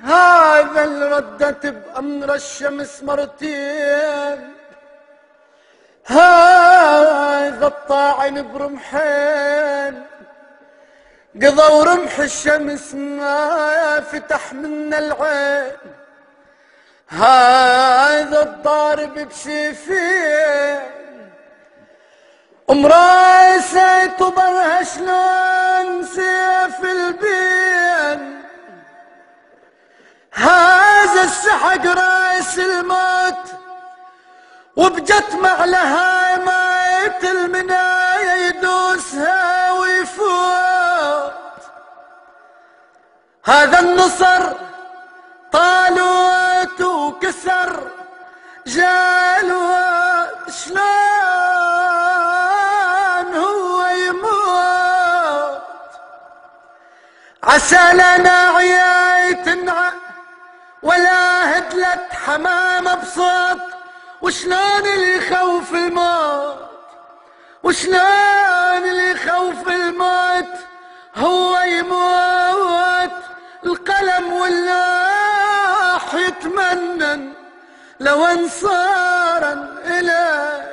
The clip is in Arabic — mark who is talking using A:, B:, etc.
A: هذا اللي ردت بأمر الشمس مرتين، هذا الطاعن برمحين، قضى ورمح الشمس ما فتح منا العين، هذا الضارب بسيفين، امرأسيت برها شلون سيف البين، هذا السحق راس الموت وبجت معلها مايت المناية يدوسها ويفوت، هذا النصر طالوت وكسر جالوت، شلون هو يموت، عسى لنا عياي تنعى ولا هدلت حمامة بصوت، وشلون اللي يخوف الموت، وشلون اللي يخوف الموت هو يموت، القلم واللوح يتمنن لو انصارا إلى